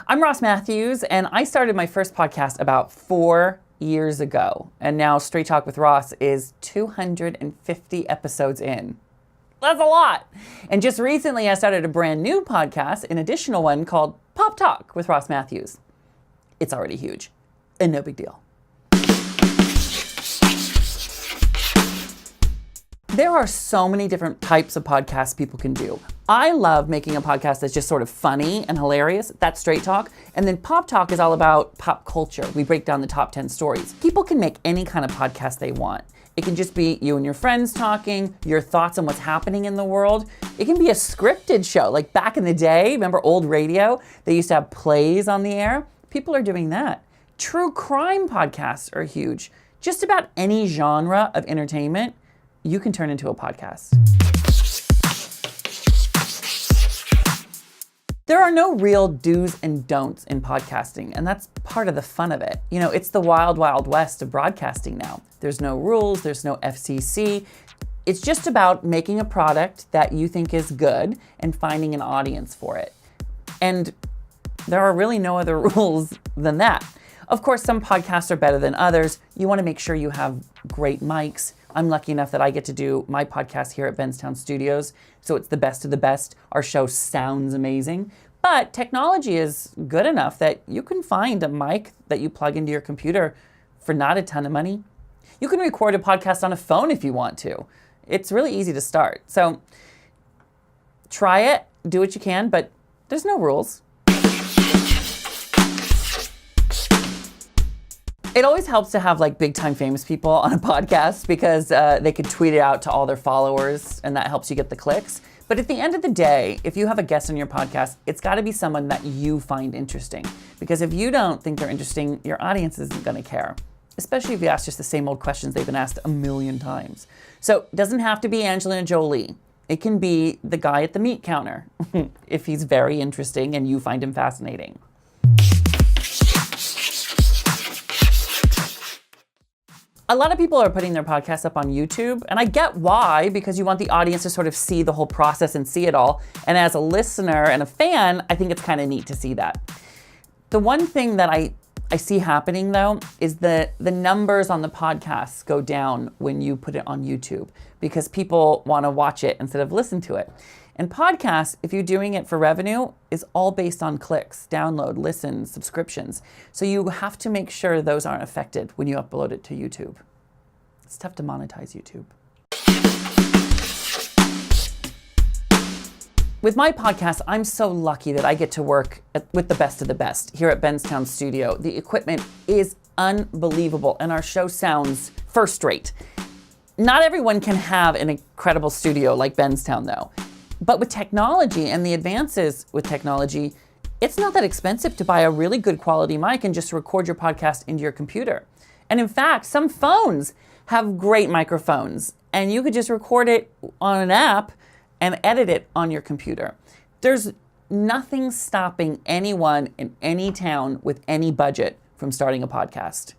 I'm Ross Mathews, and I started my first podcast about 4 years ago. And now Straight Talk with Ross is 250 episodes in. That's a lot. And just recently, I started a brand new podcast, an additional one called Pop Talk with Ross Mathews. It's already huge, and no big deal. There are so many different types of podcasts people can do. I love making a podcast that's just sort of funny and hilarious. That's Straight Talk. And then Pop Talk is all about pop culture. We break down the top 10 stories. People can make any kind of podcast they want. It can just be you and your friends talking, your thoughts on what's happening in the world. It can be a scripted show. Like back in the day, remember old radio? They used to have plays on the air. People are doing that. True crime podcasts are huge. Just about any genre of entertainment you can turn into a podcast. There are no real do's and don'ts in podcasting, and that's part of the fun of it. You know, it's the wild, wild west of broadcasting now. There's no rules, there's no FCC. It's just about making a product that you think is good and finding an audience for it. And there are really no other rules than that. Of course, some podcasts are better than others. You want to make sure you have great mics. I'm lucky enough that I get to do my podcast here at Benztown Studios, so it's the best of the best. Our show sounds amazing, but technology is good enough that you can find a mic that you plug into your computer for not a ton of money. You can record a podcast on a phone if you want to. It's really easy to start. So try it, do what you can, but there's no rules. It always helps to have like big time famous people on a podcast because they could tweet it out to all their followers and that helps you get the clicks. But at the end of the day, if you have a guest on your podcast, it's got to be someone that you find interesting. Because if you don't think they're interesting, your audience isn't going to care. Especially if you ask just the same old questions they've been asked a million times. So it doesn't have to be Angelina Jolie. It can be the guy at the meat counter if he's very interesting and you find him fascinating. A lot of people are putting their podcasts up on YouTube, and I get why, because you want the audience to sort of see the whole process and see it all. And as a listener and a fan, I think it's kind of neat to see that. The one thing that I see happening though is the numbers on the podcasts go down when you put it on YouTube because people want to watch it instead of listen to it. And podcasts, if you're doing it for revenue, is all based on clicks, download, listen, subscriptions. So you have to make sure those aren't affected when you upload it to YouTube. It's tough to monetize YouTube. With my podcast, I'm so lucky that I get to work with the best of the best here at Benztown Studio. The equipment is unbelievable and our show sounds first rate. Not everyone can have an incredible studio like Benztown though. But with technology and the advances with technology, it's not that expensive to buy a really good quality mic and just record your podcast into your computer. And in fact, some phones have great microphones and you could just record it on an app and edit it on your computer. There's nothing stopping anyone in any town with any budget from starting a podcast.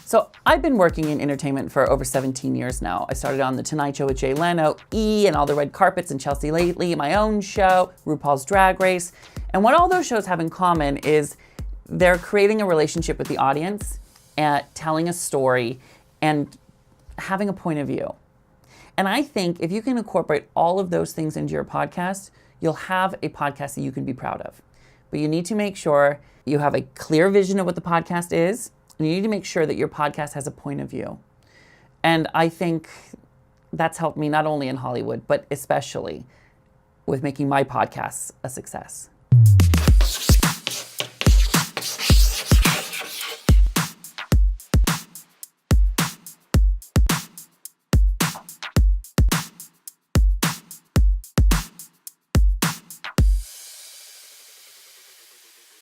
So I've been working in entertainment for over 17 years now. I started on The Tonight Show with Jay Leno, E! And All the Red Carpets and Chelsea Lately, my own show, RuPaul's Drag Race. And what all those shows have in common is they're creating a relationship with the audience, telling a story, and having a point of view. And I think if you can incorporate all of those things into your podcast, you'll have a podcast that you can be proud of. But you need to make sure you have a clear vision of what the podcast is, and you need to make sure that your podcast has a point of view. And I think that's helped me not only in Hollywood, but especially with making my podcasts a success.